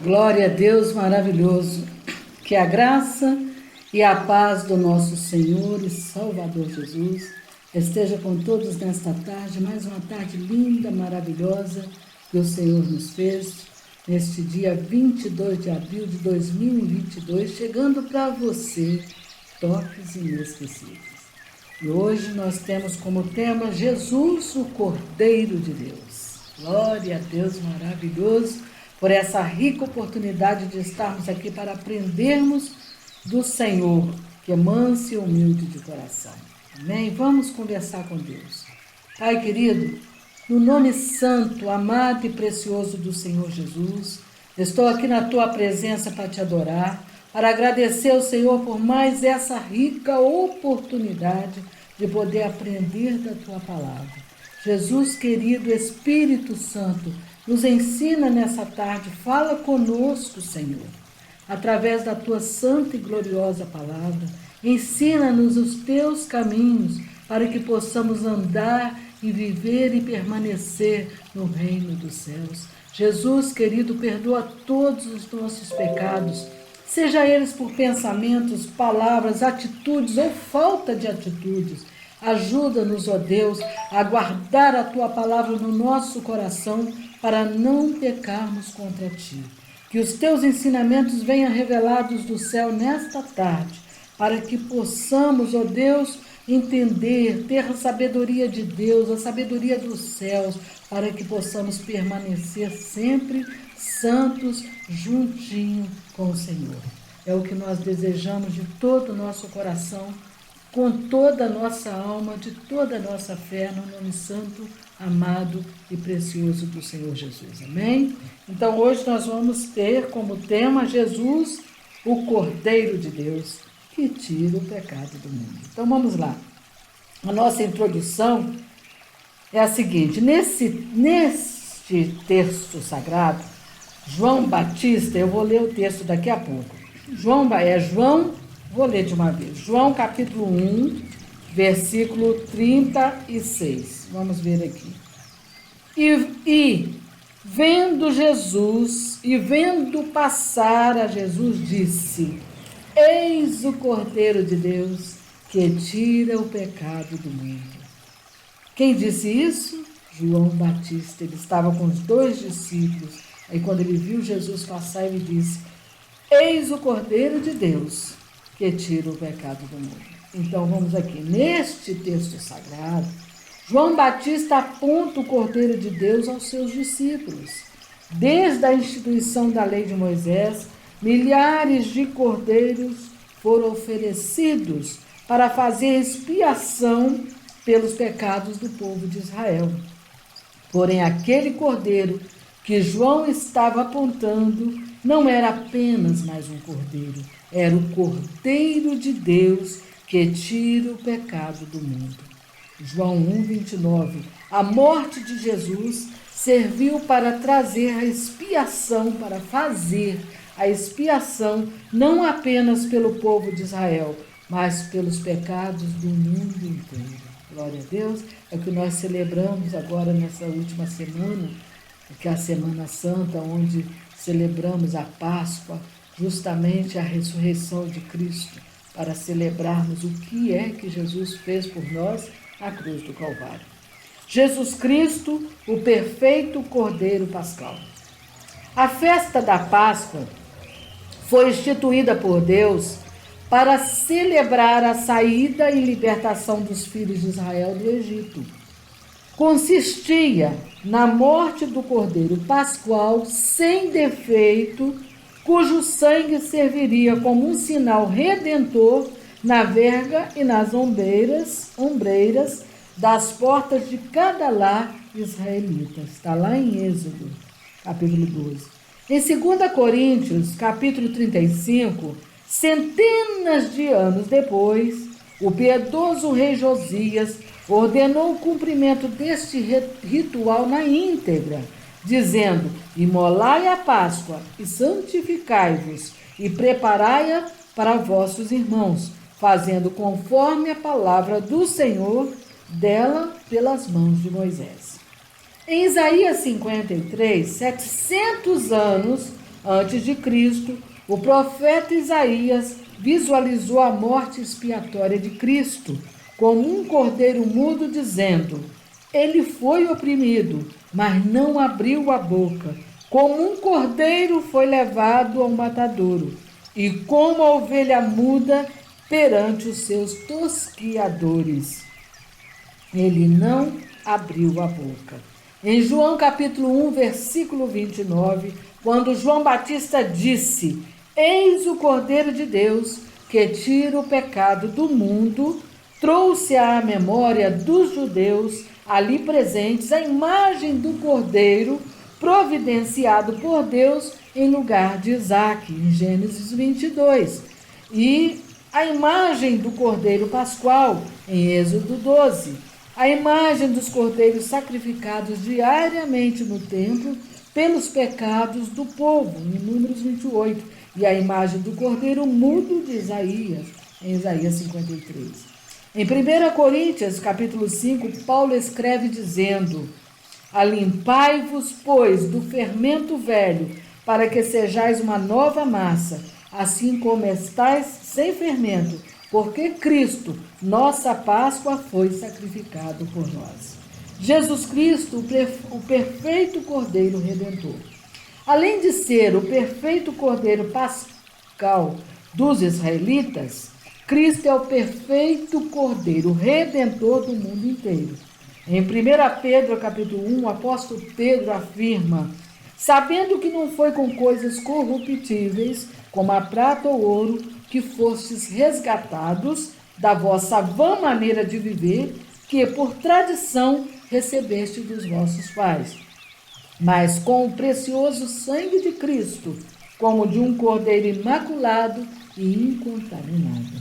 Glória a Deus maravilhoso, que a graça e a paz do nosso Senhor e Salvador Jesus esteja com todos nesta tarde, mais uma tarde linda, maravilhosa que o Senhor nos fez, neste dia 22 de abril de 2022, chegando para você, toques inesquecíveis. E hoje nós temos como tema Jesus, o Cordeiro de Deus. Glória a Deus maravilhoso por essa rica oportunidade de estarmos aqui para aprendermos do Senhor, que é manso e humilde de coração. Amém? Vamos conversar com Deus. Pai querido, no nome santo, amado e precioso do Senhor Jesus, estou aqui na tua presença para te adorar, para agradecer ao Senhor por mais essa rica oportunidade de poder aprender da tua palavra. Jesus querido, Espírito Santo, nos ensina nessa tarde, fala conosco, Senhor, através da tua santa e gloriosa palavra. Ensina-nos os teus caminhos para que possamos andar e viver e permanecer no reino dos céus. Jesus querido, perdoa todos os nossos pecados, seja eles por pensamentos, palavras, atitudes ou falta de atitudes. Ajuda-nos, ó Deus, a guardar a tua palavra no nosso coração para não pecarmos contra ti. Que os teus ensinamentos venham revelados do céu nesta tarde, para que possamos, ó Deus, entender, ter a sabedoria de Deus, a sabedoria dos céus, para que possamos permanecer sempre santos, juntinho com o Senhor. É o que nós desejamos de todo o nosso coração, com toda a nossa alma, de toda a nossa fé, no nome santo, amado e precioso do Senhor Jesus. Amém? Então, hoje nós vamos ter como tema Jesus, o Cordeiro de Deus, que tira o pecado do mundo. Então, vamos lá. A nossa introdução é a seguinte. Neste texto sagrado, João Batista, eu vou ler o texto daqui a pouco. Vou ler de uma vez. João capítulo 1, versículo 36. Vamos ver aqui. Vendo passar a Jesus, disse: Eis o Cordeiro de Deus que tira o pecado do mundo. Quem disse isso? João Batista. Ele estava com os 2 discípulos. Aí quando ele viu Jesus passar, ele disse: Eis o Cordeiro de Deus que tira o pecado do mundo. Então vamos aqui, neste texto sagrado, João Batista aponta o Cordeiro de Deus aos seus discípulos. Desde a instituição da lei de Moisés, milhares de cordeiros foram oferecidos para fazer expiação pelos pecados do povo de Israel. Porém, aquele cordeiro que João estava apontando não era apenas mais um cordeiro, era o Cordeiro de Deus que tira o pecado do mundo. João 1:29. A morte de Jesus serviu para trazer a expiação, para fazer a expiação não apenas pelo povo de Israel, mas pelos pecados do mundo inteiro. Glória a Deus. É o que nós celebramos agora nessa última semana, que é a Semana Santa, onde celebramos a Páscoa, justamente a ressurreição de Cristo, para celebrarmos o que é que Jesus fez por nós na cruz do Calvário. Jesus Cristo, o perfeito Cordeiro Pascal. A festa da Páscoa foi instituída por Deus para celebrar a saída e libertação dos filhos de Israel do Egito. Consistia na morte do Cordeiro Pascual sem defeito, cujo sangue serviria como um sinal redentor na verga e nas ombreiras das portas de cada lar israelita. Está lá em Êxodo, capítulo 12. Em 2 Coríntios, capítulo 35, centenas de anos depois, o piedoso rei Josias ordenou o cumprimento deste ritual na íntegra, dizendo: imolai a Páscoa e santificai-vos e preparai-a para vossos irmãos, fazendo conforme a palavra do Senhor dela pelas mãos de Moisés. Em Isaías 53, 700 anos antes de Cristo, o profeta Isaías visualizou a morte expiatória de Cristo como um cordeiro mudo, dizendo: ele foi oprimido, mas não abriu a boca. Como um cordeiro foi levado ao matadouro, e como a ovelha muda perante os seus tosquiadores. Ele não abriu a boca. Em João capítulo 1, versículo 29, quando João Batista disse: eis o Cordeiro de Deus que tira o pecado do mundo, trouxe à memória dos judeus ali presentes a imagem do Cordeiro providenciado por Deus em lugar de Isaque, em Gênesis 22. E a imagem do Cordeiro Pascual, em Êxodo 12. A imagem dos cordeiros sacrificados diariamente no templo pelos pecados do povo, em Números 28. E a imagem do Cordeiro mudo de Isaías, em Isaías 53. Em 1 Coríntios, capítulo 5, Paulo escreve dizendo: alimpai-vos, pois, do fermento velho, para que sejais uma nova massa, assim como estáis sem fermento, porque Cristo, nossa Páscoa, foi sacrificado por nós. Jesus Cristo, o perfeito Cordeiro Redentor. Além de ser o perfeito Cordeiro Pascal dos israelitas, Cristo é o perfeito Cordeiro Redentor do mundo inteiro. Em 1 Pedro, capítulo 1, o apóstolo Pedro afirma: sabendo que não foi com coisas corruptíveis, como a prata ou ouro, que fostes resgatados da vossa vã maneira de viver, que por tradição recebeste dos vossos pais, mas com o precioso sangue de Cristo, como de um cordeiro imaculado e incontaminado.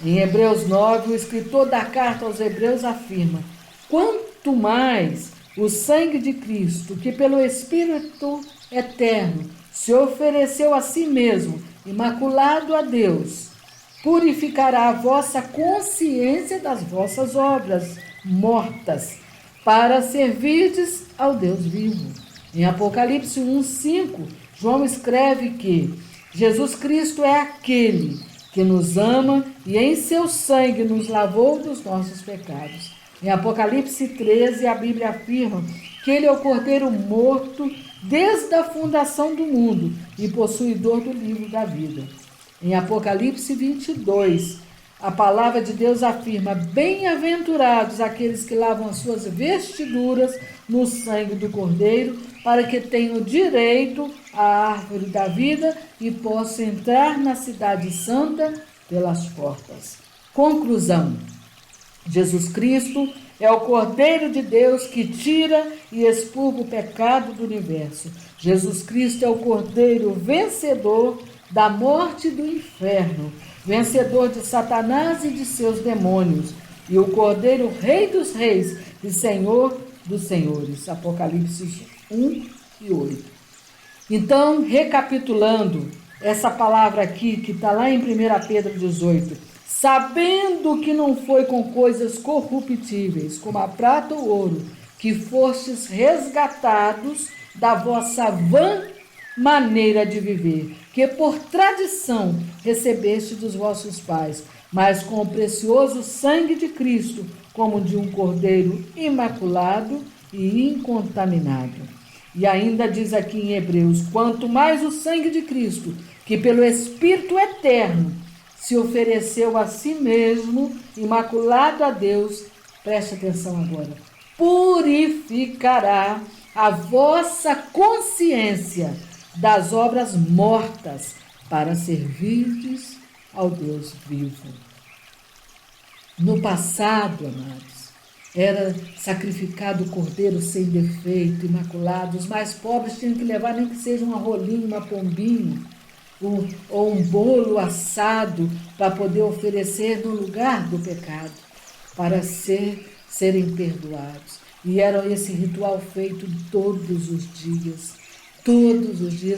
Em Hebreus 9, o escritor da carta aos Hebreus afirma: quanto mais o sangue de Cristo, que pelo Espírito eterno se ofereceu a si mesmo, imaculado a Deus, purificará a vossa consciência das vossas obras mortas, para servirdes ao Deus vivo. Em Apocalipse 1:5, João escreve que Jesus Cristo é aquele que nos ama e em seu sangue nos lavou dos nossos pecados. Em Apocalipse 13, a Bíblia afirma que ele é o Cordeiro morto desde a fundação do mundo e possuidor do livro da vida. Em Apocalipse 22, a palavra de Deus afirma: bem-aventurados aqueles que lavam as suas vestiduras no sangue do Cordeiro, para que tenham direito à árvore da vida e possam entrar na cidade santa pelas portas. Conclusão: Jesus Cristo é o Cordeiro de Deus que tira e expurga o pecado do universo. Jesus Cristo é o Cordeiro vencedor da morte e do inferno, vencedor de Satanás e de seus demônios, e o Cordeiro Rei dos Reis e Senhor dos Senhores. Apocalipse 1 e 8. Então, recapitulando essa palavra aqui, que está lá em 1 Pedro 18, sabendo que não foi com coisas corruptíveis, como a prata ou ouro, que fostes resgatados da vossa vã maneira de viver, que por tradição recebeste dos vossos pais, mas com o precioso sangue de Cristo, como de um cordeiro imaculado e incontaminado. E ainda diz aqui em Hebreus: quanto mais o sangue de Cristo, que pelo Espírito eterno se ofereceu a si mesmo, imaculado a Deus, preste atenção agora, purificará a vossa consciência das obras mortas, para servirdes ao Deus vivo. No passado, amados, era sacrificado o cordeiro sem defeito, imaculado. Os mais pobres tinham que levar nem que seja uma rolinha, uma pombinha, ou um bolo assado, para poder oferecer no lugar do pecado, para serem perdoados. E era esse ritual feito todos os dias,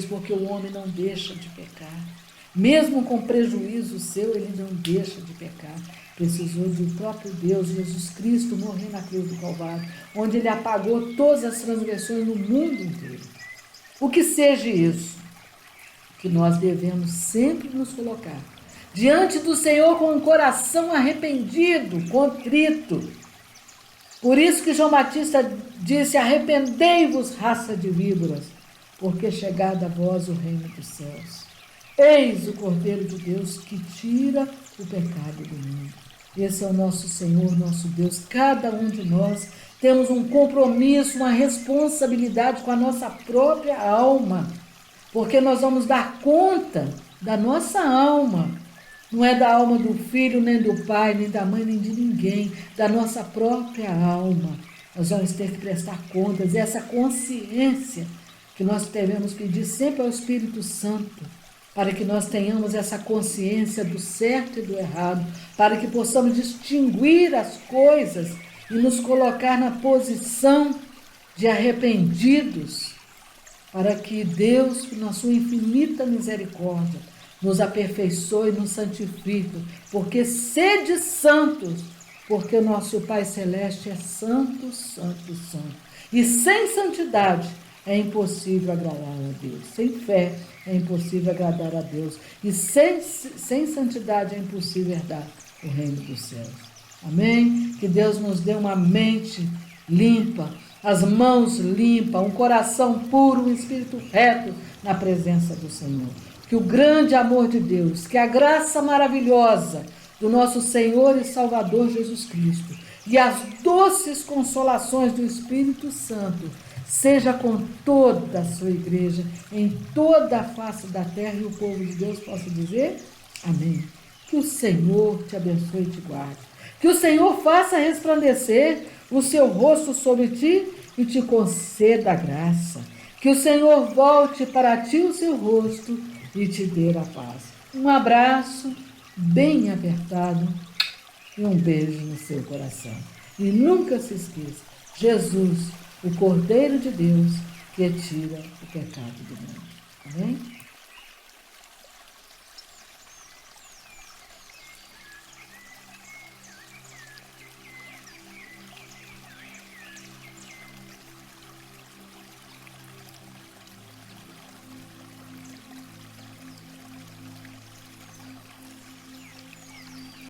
porque o homem não deixa de pecar. Mesmo com prejuízo seu, ele não deixa de pecar. Precisou do próprio Deus, Jesus Cristo, morrer na cruz do Calvário, onde ele apagou todas as transgressões no mundo inteiro. O que seja isso? que nós devemos sempre nos colocar diante do Senhor com um coração arrependido, contrito. Por isso que João Batista disse: arrependei-vos, raça de víboras, porque é chegado a vós o reino dos céus. Eis o Cordeiro de Deus que tira o pecado do mundo. Esse é o nosso Senhor, nosso Deus. Cada um de nós temos um compromisso, uma responsabilidade com a nossa própria alma, porque nós vamos dar conta da nossa alma. Não é da alma do filho, nem do pai, nem da mãe, nem de ninguém, da nossa própria alma. Nós vamos ter que prestar contas. E essa consciência que nós devemos pedir sempre ao Espírito Santo, para que nós tenhamos essa consciência do certo e do errado, para que possamos distinguir as coisas e nos colocar na posição de arrependidos, para que Deus, na sua infinita misericórdia, nos aperfeiçoe e nos santifique, porque sede santos, porque o nosso Pai Celeste é santo, santo, santo. E sem santidade é impossível agradar a Deus. Sem fé é impossível agradar a Deus. E sem santidade é impossível herdar o reino dos céus. Amém? Que Deus nos dê uma mente limpa, as mãos limpas, um coração puro, um espírito reto na presença do Senhor. Que o grande amor de Deus, que a graça maravilhosa do nosso Senhor e Salvador Jesus Cristo e as doces consolações do Espírito Santo seja com toda a sua igreja, em toda a face da terra, e o povo de Deus possa dizer amém. Que o Senhor te abençoe e te guarde. Que o Senhor faça resplandecer o seu rosto sobre ti e te conceda a graça. Que o Senhor volte para ti o seu rosto e te dê a paz. Um abraço bem apertado e um beijo no seu coração. E nunca se esqueça, Jesus, o Cordeiro de Deus, que tira o pecado do mundo. Amém?